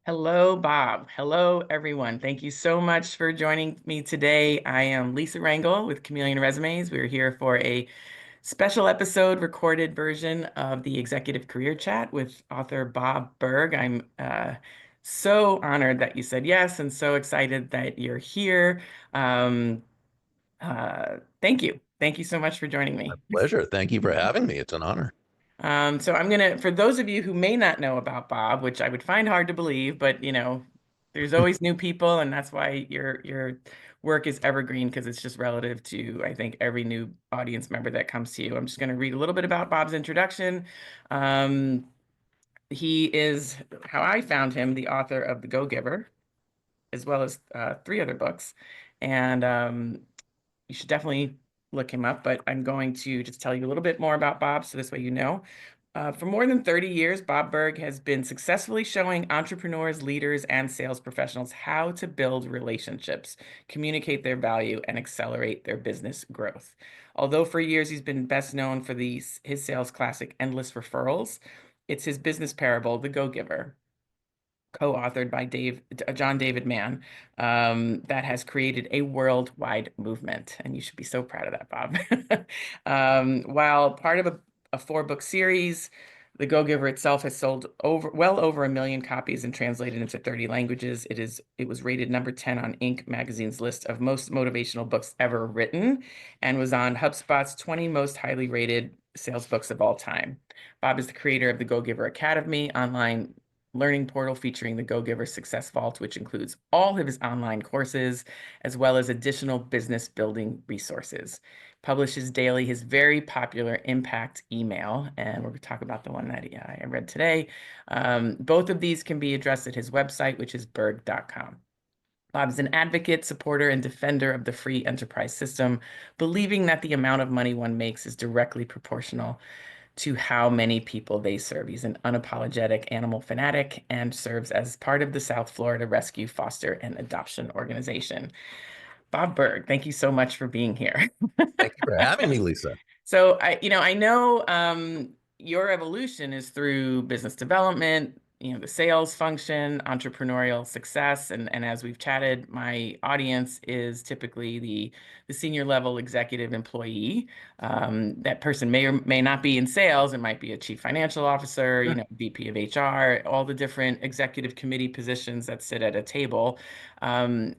Hello, Bob. Hello, everyone. Thank you so much for joining me today. I am Lisa Rangel with Chameleon Resumes. We're here for a special episode recorded version of the Executive Career Chat with author Bob Burg. I'm so honored that you said yes and so excited that you're here. Um, Thank you. Thank you so much for joining me. Pleasure. Thank you for having me. It's an honor. So I'm gonna, for those of you who may not know about Bob, which I would find hard to believe, but there's always new people, and that's why your work is evergreen because it's just relative to, I think, every new audience member that comes to you. I'm just gonna read a little bit about Bob's introduction. Um, he is, how I found him, the author of The Go-Giver, as well as three other books, and you should definitely look him up, but I'm going to just tell you a little bit more about Bob so this way you know. For more than 30 years, Bob Burg has been successfully showing entrepreneurs, leaders, and sales professionals how to build relationships, communicate their value, and accelerate their business growth. Although for years he's been best known for his sales classic, Endless Referrals, it's his business parable, The Go-Giver, co-authored by John David Mann, that has created a worldwide movement. And you should be so proud of that, Bob. While part of a four-book series, The Go-Giver itself has sold well over 1 million copies and translated into 30 languages. It was rated number 10 on Inc. magazine's list of most motivational books ever written and was on HubSpot's 20 most highly rated sales books of all time. Bob is the creator of the Go-Giver Academy, online learning portal featuring the Go-Giver Success Vault, which includes all of his online courses, as well as additional business building resources. Publishes daily his very popular Impact email, and we're going to talk about the one that I read today. Both of these can be addressed at his website, which is burg.com. Bob is an advocate, supporter, and defender of the free enterprise system, believing that the amount of money one makes is directly proportional to how many people they serve. He's an unapologetic animal fanatic and serves as part of the South Florida Rescue, Foster, and Adoption Organization. Bob Burg, thank you so much for being here. Thank you for having me, Lisa. So I know your evolution is through business development, the sales function, entrepreneurial success, and as we've chatted, my audience is typically the senior level executive employee. That person may or may not be in sales. It might be a chief financial officer, Sure. VP of HR, all the different executive committee positions that sit at a table. Um,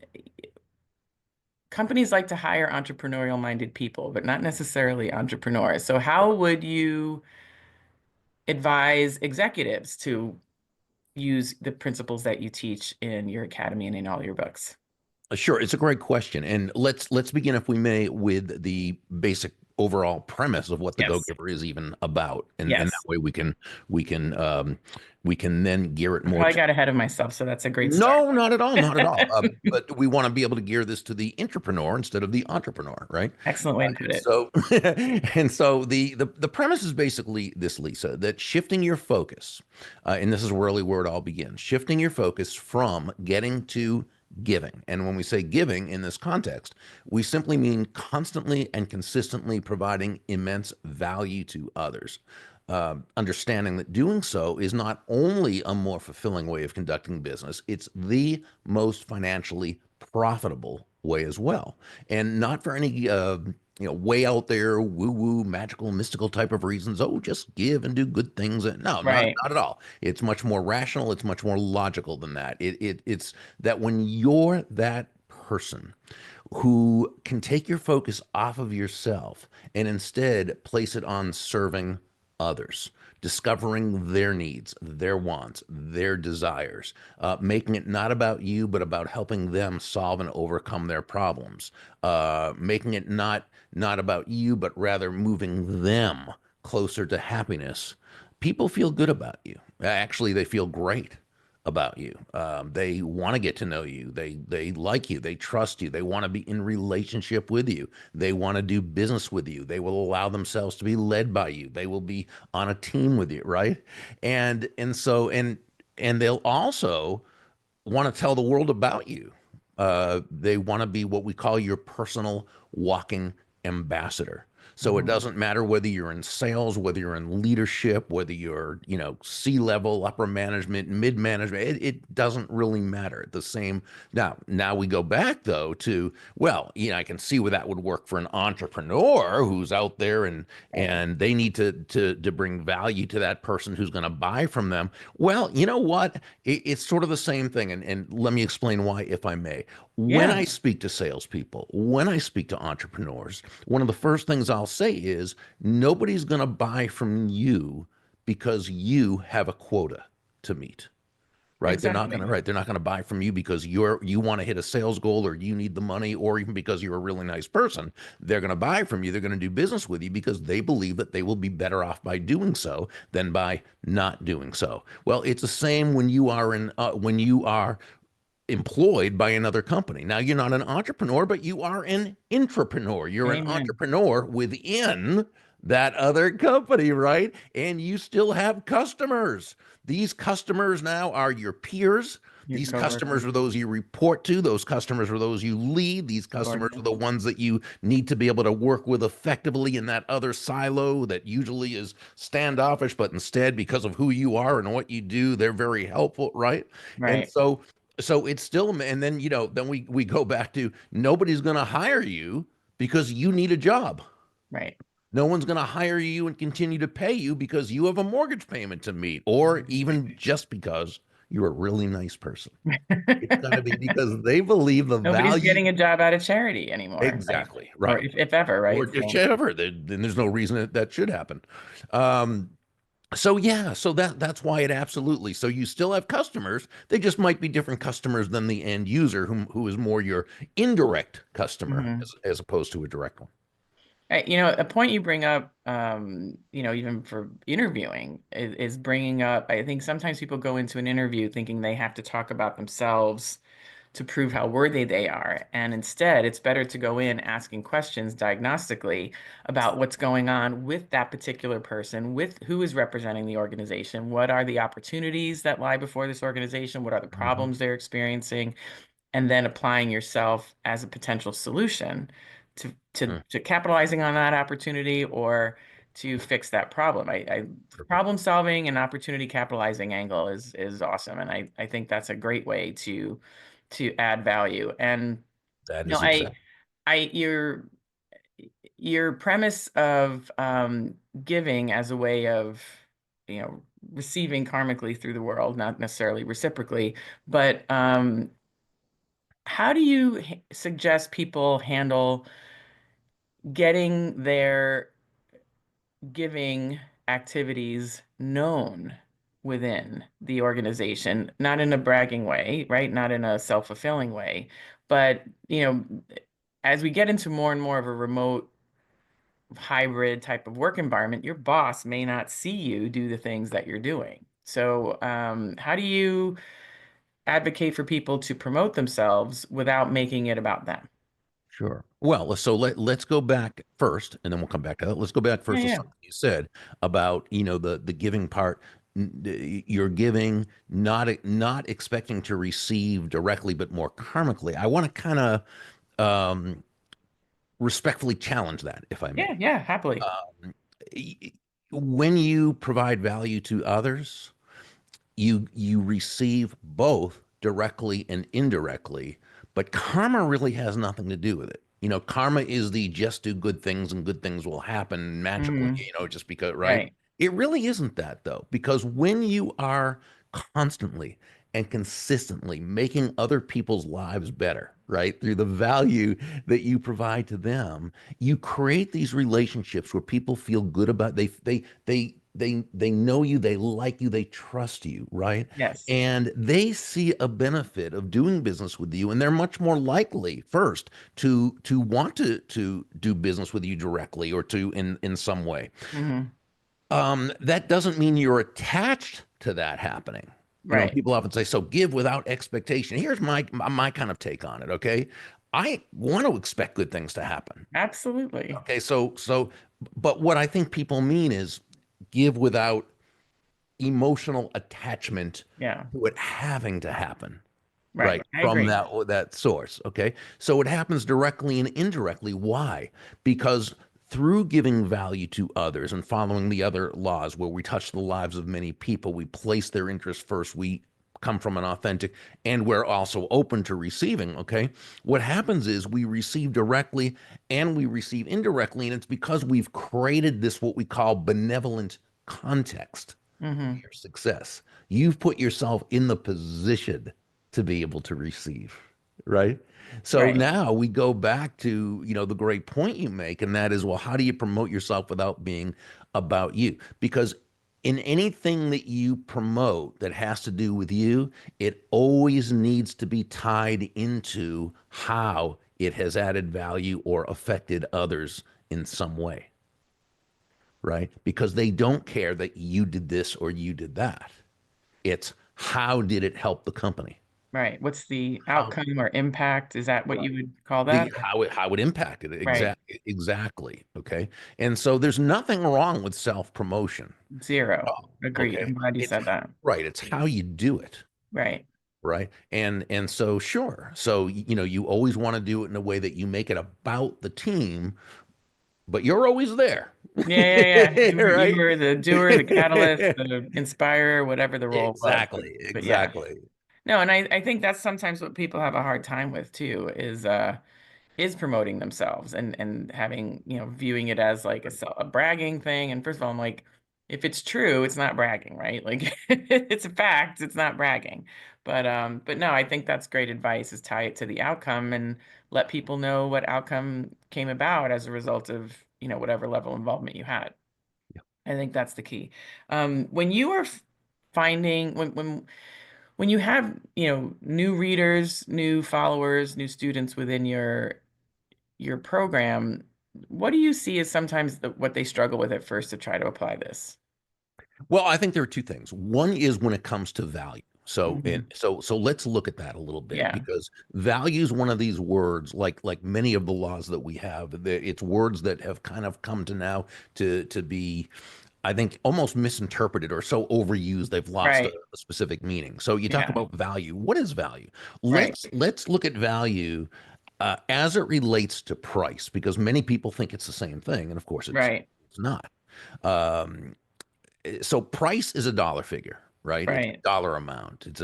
Companies like to hire entrepreneurial minded people, but not necessarily entrepreneurs. So, how would you advise executives to use the principles that you teach in your academy and in all your books? Sure, it's a great question, and let's begin, if we may, with the basic overall premise of what the Yes. Go-Giver is even about, and that Yes. way we can we can then gear it I more probably to. got ahead of myself, so that's a great start. No, not at all, not at all. But we want to be able to gear this to the entrepreneur instead of the entrepreneur, right? Excellent way to put And it. so, and so the premise is basically this, Lisa, that shifting your focus, and this is really where it all begins, shifting your focus from getting to giving. And when we say giving in this context, we simply mean constantly and consistently providing immense value to others. Understanding that doing so is not only a more fulfilling way of conducting business, it's the most financially profitable way as well. And not for any way out there, woo-woo, magical, mystical type of reasons. Oh, just give and do good things. No, Right. not at all. It's much more rational. It's much more logical than that. It's that when you're that person who can take your focus off of yourself and instead place it on serving others, discovering their needs, their wants, their desires, making it not about you, but about helping them solve and overcome their problems, making it not about you, but rather moving them closer to happiness. People feel good about you. Actually, they feel great about you. They want to get to know you. They like you. They trust you. They want to be in relationship with you. They want to do business with you. They will allow themselves to be led by you. They will be on a team with you, right? And they'll also want to tell the world about you. They want to be what we call your personal walking ambassador. So it Mhm. doesn't matter whether you're in sales, whether you're in leadership, whether you're, C-level, upper management, mid management, it doesn't really matter. The same. Now we go back though to, well, I can see where that would work for an entrepreneur who's out there Right. and they need to bring value to that person who's going to buy from them. Well, you know what? It's sort of the same thing. And let me explain why, if I may. When Yeah, I speak to salespeople, when I speak to entrepreneurs, one of the first things I'll say is nobody's going to buy from you because you have a quota to meet. Right? exactly. They're not gonna buy from you because you want to hit a sales goal or you need the money or even because you're a really nice person. They're gonna buy from you. They're gonna do business with you because they believe that they will be better off by doing so than by not doing so. Well, it's the same when you are employed by another company. Now, you're not an entrepreneur, but you are an intrapreneur. You're an Amen. entrepreneur within that other company, right? And you still have customers. These customers now are your peers. Your These customers coworkers, are those you report to. Those customers are those you lead. These customers are subordinates. the ones that you need to be able to work with effectively in that other silo that usually is standoffish, but instead, because of who you are and what you do, they're very helpful, right? And Right, so it's still, and then then we go back to nobody's going to hire you because you need a job. right. No one's going to hire you and continue to pay you because you have a mortgage payment to meet, or even just because you're a really nice person. It's got to be because they believe the Nobody's value. getting a job out of charity anymore, right? Exactly Or right. if ever, Or right? if So, ever, then there's no reason that should happen. Um, so yeah, so that's why it absolutely. So you still have customers. They just might be different customers than the end user, who is more your indirect customer mhm. as opposed to a direct one. A point you bring up, even for interviewing is bringing up, I think sometimes people go into an interview thinking they have to talk about themselves to prove how worthy they are. And instead, it's better to go in asking questions diagnostically about what's going on with that particular person, with who is representing the organization, what are the opportunities that lie before this organization, what are the Mhm. problems they're experiencing, and then applying yourself as a potential solution Mm, to capitalizing on that opportunity or to fix that problem. I perfect. problem solving and opportunity capitalizing angle is awesome, and I think that's a great way to add value. And That you know, is I exact. I your premise of giving as a way of you know receiving karmically through the world, not necessarily reciprocally, but how do you suggest people handle getting their giving activities known within the organization, not in a bragging way, right? Not in a self-fulfilling way, but as we get into more and more of a remote hybrid type of work environment, your boss may not see you do the things that you're doing. So, how do you advocate for people to promote themselves without making it about them? Sure. Well, so let's go back first, and then we'll come back to that. Let's go back Yeah, first to yeah. something you said about the giving part. You're giving, not expecting to receive directly, but more karmically. I want to kind of um, respectfully challenge that, if I Yeah, may. yeah, happily. Y- When you provide value to others, you receive both directly and indirectly, but karma really has nothing to do with it. Karma is the just do good things and good things will happen magically, Hmm. just because, right? Right. It really isn't that though, because when you are constantly and consistently making other people's lives better, right, through the value that you provide to them, you create these relationships where people feel good about they know you, they like you, they trust you, right? Yes. And they see a benefit of doing business with you, and they're much more likely first to want to do business with you directly or to in some way. Hmm. That doesn't mean you're attached to that happening. Right. People often say, "So give without expectation." Here's my kind of take on it. Okay, I want to expect good things to happen. Absolutely. Okay, but what I think people mean is give without emotional attachment Yeah. to it having to happen, Right. right? I From agree. that source. Okay, so it happens directly and indirectly. Why? Because through giving value to others and following the other laws where we touch the lives of many people, we place their interests first, we come from an authentic, and we're also open to receiving. Okay. What happens is we receive directly and we receive indirectly. And it's because we've created this, what we call benevolent context for Hmm. your success. You've put yourself in the position to be able to receive, right? So Right. now we go back to, the great point you make, and that is, well, how do you promote yourself without being about you? Because in anything that you promote that has to do with you, it always needs to be tied into how it has added value or affected others in some way, right? Because they don't care that you did this or you did that. It's how did it help the company? Right. What's the How outcome or impact? Is that what right. you would call The that? how it impacted it Right. exactly. Okay. And so there's nothing wrong with self-promotion at Zero. all. Agreed. Okay. I'm glad you It's said that. right. It's how you do it. Right. Right. And so sure. So you always want to do it in a way that you make it about the team, but you're always there. Yeah, yeah, yeah. You Right. were the doer, the catalyst, the inspirer, whatever the role was. Exactly. But yeah. Exactly. No, and I think that's sometimes what people have a hard time with too, is promoting themselves and having, viewing it as like a bragging thing. And first of all, I'm like, if it's true, it's not bragging, right? Like it's a fact, it's not bragging. But no, I think that's great advice is tie it to the outcome and let people know what outcome came about as a result of, whatever level of involvement you had. I think that's the key. When you are finding when you have, new readers, new followers, new students within your program, what do you see as sometimes what they struggle with at first to try to apply this? Well, I think there are two things. One is when it comes to value. So, and Hmm. so let's look at that a little bit Yeah, because value is one of these words, like many of the laws that we have. It's words that have kind of come to now to be, I think, almost misinterpreted or so overused they've lost right. a specific meaning. So you talk Yeah, about value. What is value? right, Let's look at value as it relates to price because many people think it's the same thing, and of course right, it's not. Um, so price is a dollar figure, right? It's a right. dollar amount. It's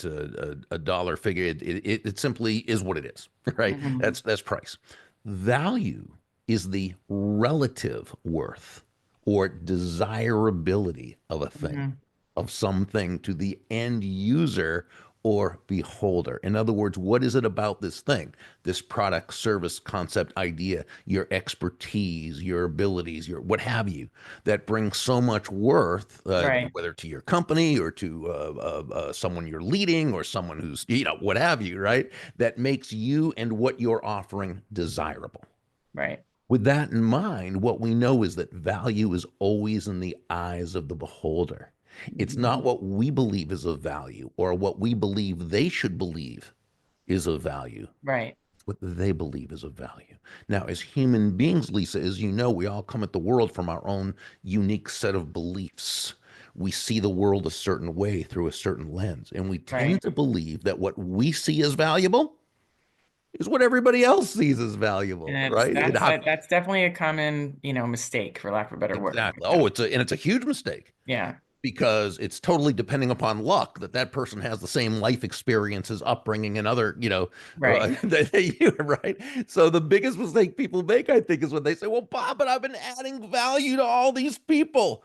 a dollar figure. It simply is what it is, right? Hmm. That's price. Value is the relative worth or desirability of a thing, Hmm. of something to the end user or beholder. In other words, what is it about this thing, this product, service, concept, idea, your expertise, your abilities, your what have you, that brings so much worth, Right, whether to your company or to someone you're leading or someone who's, what have you, right? That makes you and what you're offering desirable. right. With that in mind, what we know is that value is always in the eyes of the beholder. It's Hmm. not what we believe is of value or what we believe they should believe is of value. Right. It's what they believe is of value. Now, as human beings, Lisa, as you know, we all come at the world from our own unique set of beliefs. We see the world a certain way through a certain lens, and we tend Right. to believe that what we see as valuable is what everybody else sees as valuable, And right? And how that's definitely a common, mistake for lack of a better word. exactly. Oh, it's a huge mistake Yeah. because it's totally depending upon luck that that person has the same life experiences, upbringing, and other, Right. that you, right? So the biggest mistake people make, I think, is when they say, "Well, Bob, but I've been adding value to all these people."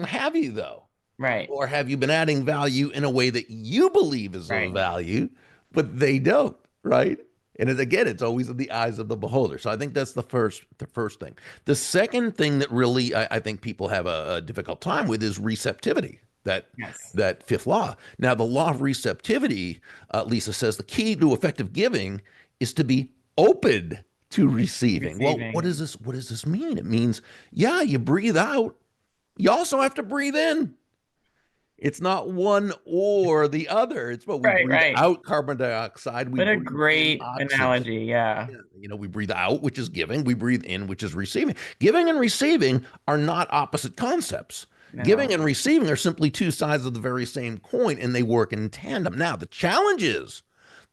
Have you though? Right. Or have you been adding value in a way that you believe is of Right. value, but they don't, right? And again, it's always in the eyes of the beholder. So I think that's the first thing. The second thing that really I think people have a difficult time with is receptivity. That Yes. that fifth law. Now, the law of receptivity, Lisa says, the key to effective giving is to be open to receiving. Well, what Receiving. does this what does this mean? It means, yeah, you breathe out. You also have to breathe in. It's not one or the other. It's what we Right, breathe right. out carbon dioxide, we What a breathe in great oxygen. analogy. Yeah. Yeah, we breathe out, which is giving, we breathe in, which is receiving. Giving and receiving are not opposite concepts. Giving No. and receiving are simply two sides of the very same coin, and they work in tandem. Now, the challenge is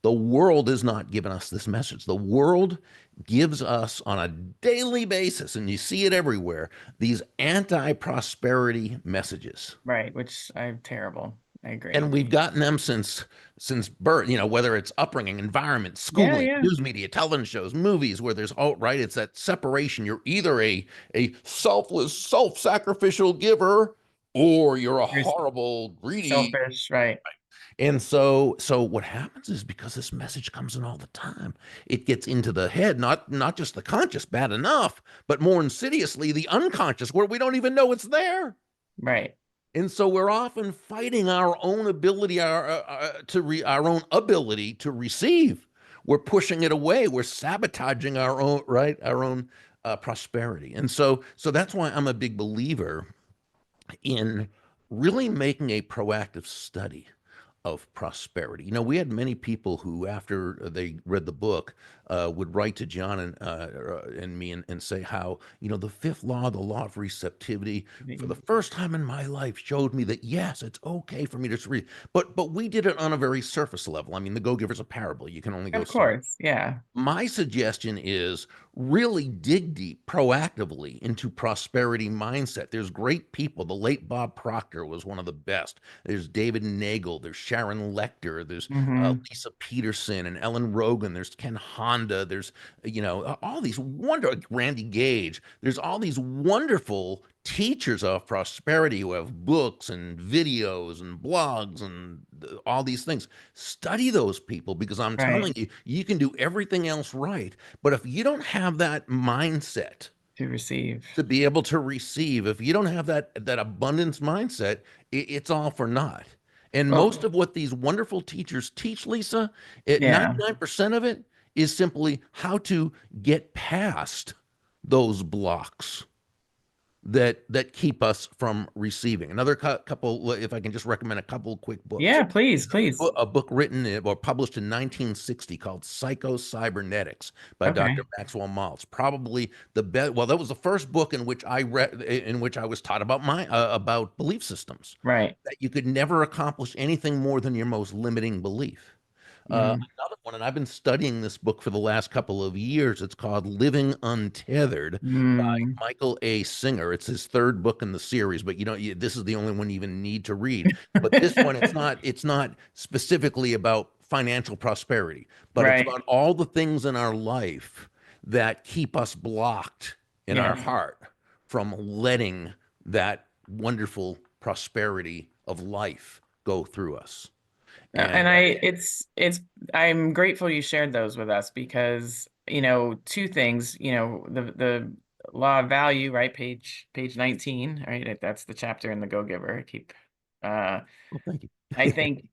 the world is not giving us this message. The world gives us on a daily basis, and you see it everywhere, these anti-prosperity messages. Right, which I'm terrible. I agree. And we've gotten them since birth, whether it's upbringing, environment, Yeah, schooling, yeah. news media, television shows, movies, where there's alt right. It's that separation. You're either a selfless, self-sacrificial giver, or you're a There's horrible, greedy. selfish, right, And so what happens is, because this message comes in all the time, it gets into the head, not just the conscious, bad enough, but more insidiously the unconscious, where we don't even know it's there. right. And so we're often fighting our own ability, our own ability to receive. We're pushing it away. We're sabotaging our own, right, our own prosperity. And so that's why I'm a big believer in really making a proactive study of prosperity. We had many people who, after they read the book, would write to John and me and say how, the fifth law, the law of receptivity, for the first time in my life showed me that, yes, it's okay for me to read. But we did it on a very surface level. I mean, the Go-Giver's a parable. You can only go Of so. course, yeah. My suggestion is really dig deep proactively into prosperity mindset. There's great people. The late Bob Proctor was one of the best. There's David Nagel. There's Sharon Lechter. There's Hmm. Lisa Peterson and Ellen Rogan. There's Ken Honda. There's, all these Randy Gage. There's all these wonderful teachers of prosperity who have books and videos and blogs and all these things. Study those people, because I'm Right. telling you, you can do everything else right. But if you don't have that mindset To receive. to be able to receive, if you don't have that abundance mindset, it's all for naught. And most Well, of what these wonderful teachers teach, Lisa, yeah. 99% of it is simply how to get past those blocks that keep us from receiving. Another couple, if I can just recommend a couple quick books. Yeah, please, please. A book written or published in 1960 called Psycho-Cybernetics by Dr. Okay. Maxwell Maltz. Probably the best. Well, that was the first book in which I read, in which I was taught about belief systems. Right. That you could never accomplish anything more than your most limiting belief. Hmm. Another one, and I've been studying this book for the last couple of years. It's called Living Untethered by Mm. Michael A. Singer. It's his third book in the series, but this is the only one you even need to read. But this one, it's not specifically about financial prosperity, but it's Right. about all the things in our life that keep us blocked in our Yeah. heart from letting that wonderful prosperity of life go through us. And And I'm grateful you shared those with us because, two things, the law of value, right? Page 19, right? That's the chapter in the Go-Giver. Uh, well, thank you. I think,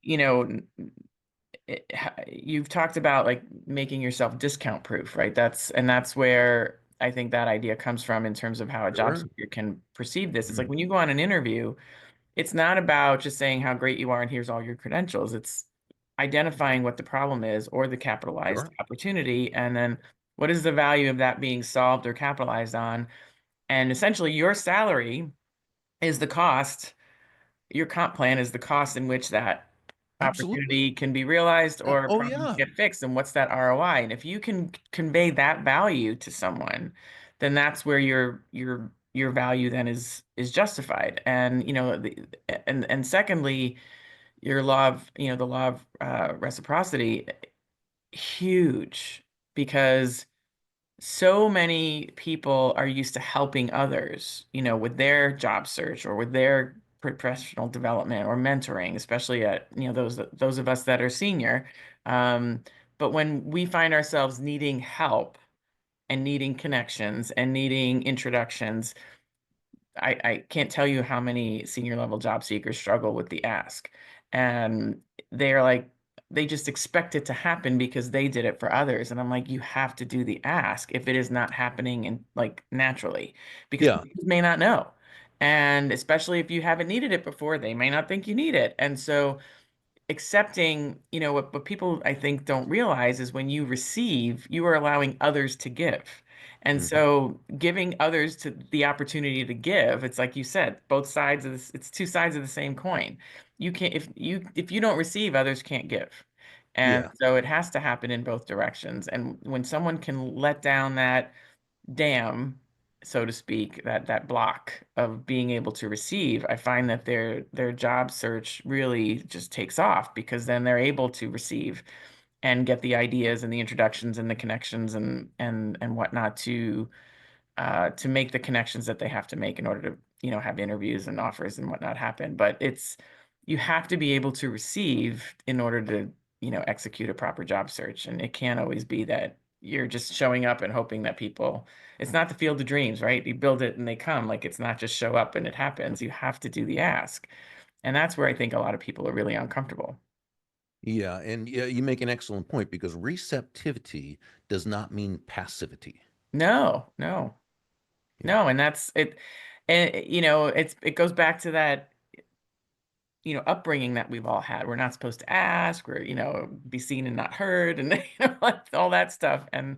you've talked about like making yourself discount proof, right? That's where I think that idea comes from in terms of how a job Sure. seeker can perceive this. It's like Mm. when you go on an interview, it's not about just saying how great you are and here's all your credentials. It's identifying what the problem is or the capitalized Sure. opportunity, and then what is the value of that being solved or capitalized on. And essentially, your salary is the cost, your comp plan is the cost in which that Absolutely. opportunity can be realized or Oh, problems yeah. get fixed. And what's that ROI? And if you can convey that value to someone, then that's where your value then is justified. And and secondly, your law of the law of reciprocity, huge, because so many people are used to helping others, with their job search or with their professional development or mentoring, especially at, those of us that are senior. Um, but when we find ourselves needing help and needing connections and needing introductions, I can't tell you how many senior level job seekers struggle with the ask. And they're like, they just expect it to happen because they did it for others. And I'm like, you have to do the ask if it is not happening and like naturally, because Yeah. people may not know. And especially if you haven't needed it before, they may not think you need it. And so accepting, what people I think don't realize is when you receive, you are allowing others to give. And Mhm. so giving others to the opportunity to give, it's like you said, both sides of this, it's two sides of the same coin. You can't, if you don't receive, others can't give. And Yeah. so it has to happen in both directions. And when someone can let down that dam, so to speak, that block of being able to receive, I find that their job search really just takes off, because then they're able to receive and get the ideas and the introductions and the connections and whatnot to make the connections that they have to make in order to, have interviews and offers and whatnot happen. But you have to be able to receive in order to, execute a proper job search. And it can't always be that you're just showing up and hoping that people, it's not the field of dreams, right? You build it and they come. Like, it's not just show up and it happens. You have to do the ask. And that's where I think a lot of people are really uncomfortable. Yeah, and yeah, you make an excellent point because receptivity does not mean passivity. No, no, Yeah. no. And that's it. And it goes back to that, upbringing that we've all had. We're not supposed to ask, we're, be seen and not heard, and all that stuff. And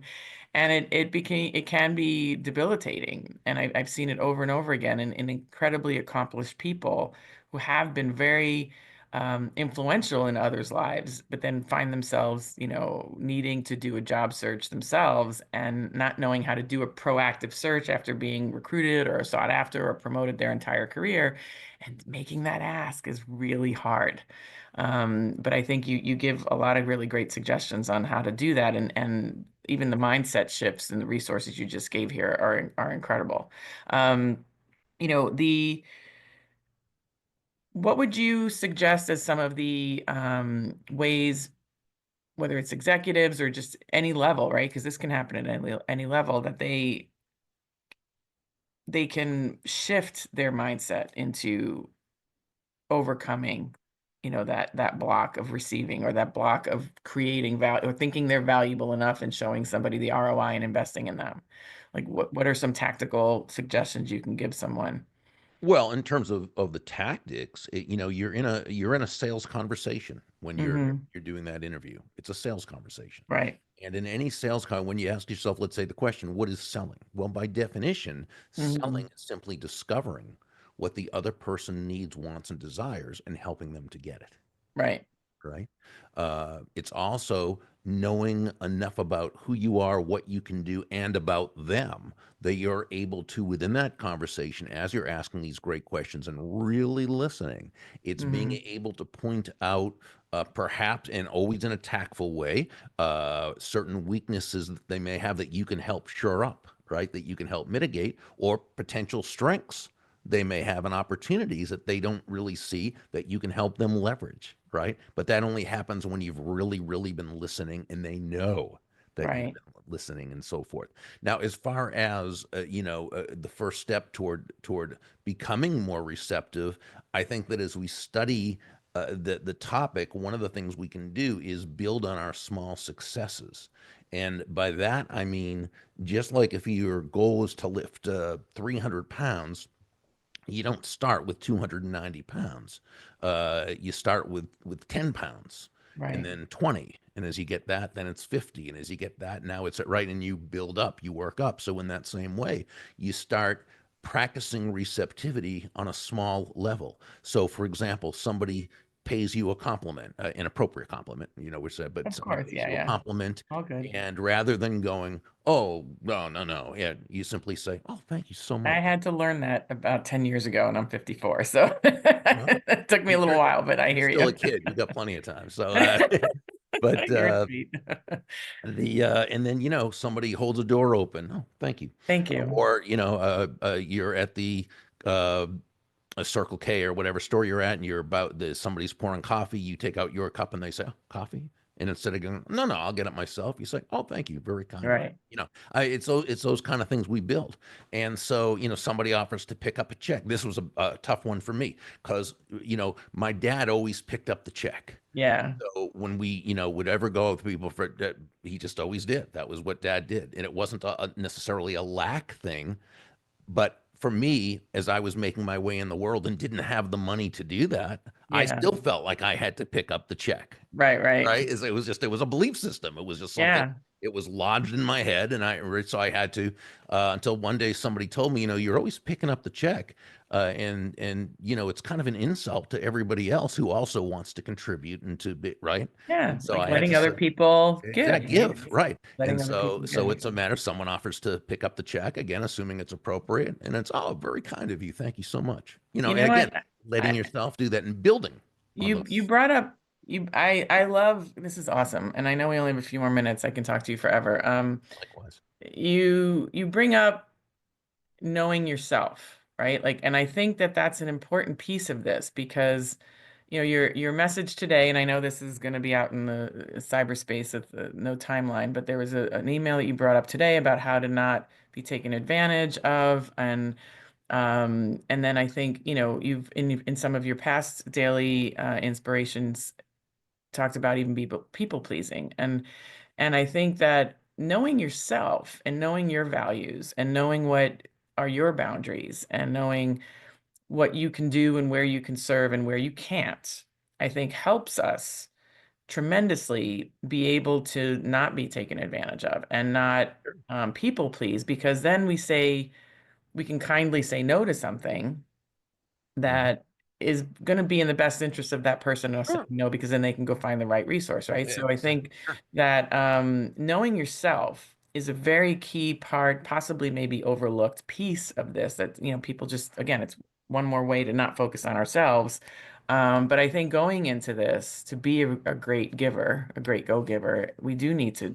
it can be debilitating. And I've seen it over and over again in incredibly accomplished people who have been very influential in others' lives, but then find themselves, needing to do a job search themselves and not knowing how to do a proactive search after being recruited or sought after or promoted their entire career. And making that ask is really hard. But I think you give a lot of really great suggestions on how to do that, and even the mindset shifts and the resources you just gave here are incredible. The What would you suggest as some of the ways, whether it's executives or just any level, right? Because this can happen at any level, that they can shift their mindset into overcoming, that block of receiving, or that block of creating value, or thinking they're valuable enough and showing somebody the ROI and investing in them. Like, what are some tactical suggestions you can give someone? Well, in terms of the tactics, you're in a sales conversation when Hmm. you're doing that interview. It's a sales conversation. Right. And in any sales con, when you ask yourself, let's say the question, what is selling? Well, by definition, selling Hmm. is simply discovering what the other person needs, wants, and desires and helping them to get it. Right. Right? It's also knowing enough about who you are, what you can do, and about them that you're able to, within that conversation, as you're asking these great questions and really listening, it's being Hmm. able to point out, perhaps, and always in a tactful way, certain weaknesses that they may have that you can help shore up, right? That you can help mitigate, or potential strengths they may have, and opportunities that they don't really see that you can help them leverage, right? But that only happens when you've really, really been listening and they know that you've Right. been listening and so forth. Now, as far as the first step toward becoming more receptive, I think that as we study the topic, one of the things we can do is build on our small successes. And by that, I mean, just like if your goal is to lift 300 pounds, you don't start with 290 pounds. You start with 10 pounds and Right. then 20. And as you get that, then it's 50. And as you get that, now it's at right. And you build up, you work up. So in that same way, you start practicing receptivity on a small level. So for example, somebody pays you a compliment, an appropriate compliment, we said, but Of somebody course. pays Yeah. you a Yeah. compliment. All good. And rather than going, oh, no, no, no, yeah, you simply say, oh, thank you so I much. had to learn that about 10 years ago, and I'm 54. So Well, it took me a little you're while, but I you're hear still you. a kid. You got plenty of time. So, but You're sweet. and then somebody holds a door open. Oh, thank you. Thank you. Or you're at the uh, a Circle K or whatever store you're at, and somebody's pouring coffee. You take out your cup, and they say, oh, "Coffee," and instead of going, "No, no, I'll get it myself," you say, "Oh, thank you, very kind of you." Right. It's those kind of things we build. And so somebody offers to pick up a check. This was a tough one for me because my dad always picked up the check. Yeah. So when we, would ever go with people for that, he just always did. That was what dad did. And it wasn't necessarily a lack thing. But for me, as I was making my way in the world and didn't have the money to do that, I Yeah. still felt like I had to pick up the check. Right. Right. Right? It was a belief system. It was just something Yeah. It was lodged in my head, and so I had to until one day somebody told me, you're always picking up the check, and it's kind of an insult to everybody else who also wants to contribute and to be right. Yeah, And so like I had letting to other say, people give, exact right? give, right. And Letting other so people so give. it's a matter, someone offers to pick up the check, again, assuming it's appropriate, and it's, oh, very kind of you. Thank you so much. You And know again, what? letting I yourself do that and building on you those. brought up you I love this is awesome. And I know we only have a few more minutes. I can talk to you forever. Likewise. You bring up knowing yourself, right? Like, and I think that that's an important piece of this because, your message today, and I know this is going to be out in the cyberspace at no timeline, but there was an email that you brought up today about how to not be taken advantage of, and then I think, you've in some of your past daily inspirations talked about even people pleasing, and I think that knowing yourself and knowing your values and knowing what are your boundaries and knowing what you can do and where you can serve and where you can't, I think helps us tremendously be able to not be taken advantage of and not people please, because then we can kindly say no to something Mhm. that is going to be in the best interest of that person or saying Sure. no, because then they can go find the right resource, right? So I Exactly. think Sure. that knowing yourself is a very key part, possibly maybe overlooked piece of this, that people just, again, it's one more way to not focus on ourselves. But I think going into this to be a great giver, a great go-giver, we do need to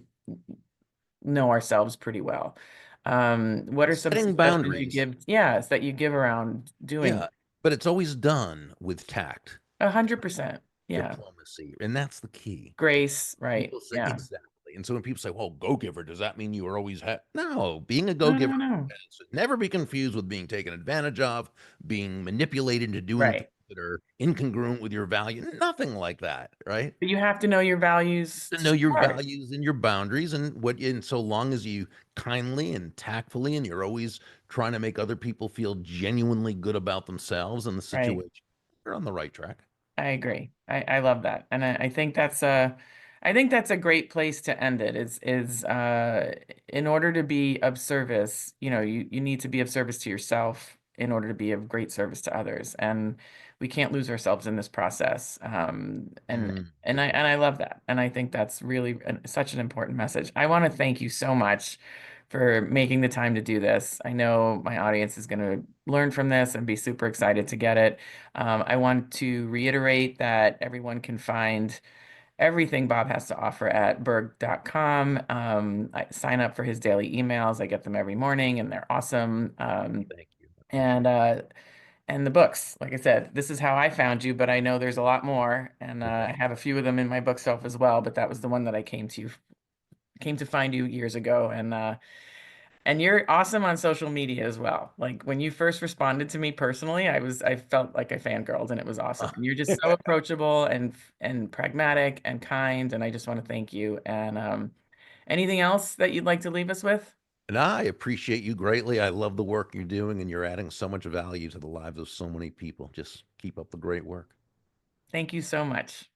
know ourselves pretty well. What are some Setting suggestions you boundaries. give? Yes, that you give around doing Yeah, but it's always done with tact, 100%. Yeah. diplomacy, and that's the key. Grace, right. People say Yeah. exactly, and so when people say, "Well, go-giver," does that mean you are always no, being a No, no, go-giver no. should never be confused with being taken advantage of, being manipulated into doing things Right. that are incongruent with your value, nothing like that, right? But you have to know your values To to know your start. values and your boundaries, and so long as you kindly and tactfully, and you're always trying to make other people feel genuinely good about themselves and the Right. situation, you're on the right track. I agree. I love that. And I think that's a great place to end it. Is in order to be of service, you need to be of service to yourself in order to be of great service to others. And we can't lose ourselves in this process. Good point. I love that. And I think that's really such an important message. I want to thank you so much for making the time to do this. I know my audience is going to learn from this and be super excited to get it. I want to reiterate that everyone can find everything Bob has to offer at Burg.com. I sign up for his daily emails. I get them every morning and they're awesome. Thank you. I And appreciate it. uh, and the books, like I said, this is how I found you, but I know there's a lot more, and I have a few of them in my bookshelf as well. But that was the one that I came to find you years ago, and you're awesome on social media as well. Like when you first responded to me personally, I felt like I fangirled and it was awesome. And you're just so approachable and pragmatic and kind. And I just want to thank you. And anything else that you'd like to leave us with? And I appreciate you greatly. I love the work you're doing, and you're adding so much value to the lives of so many people. Just keep up the great work. Thank you so much.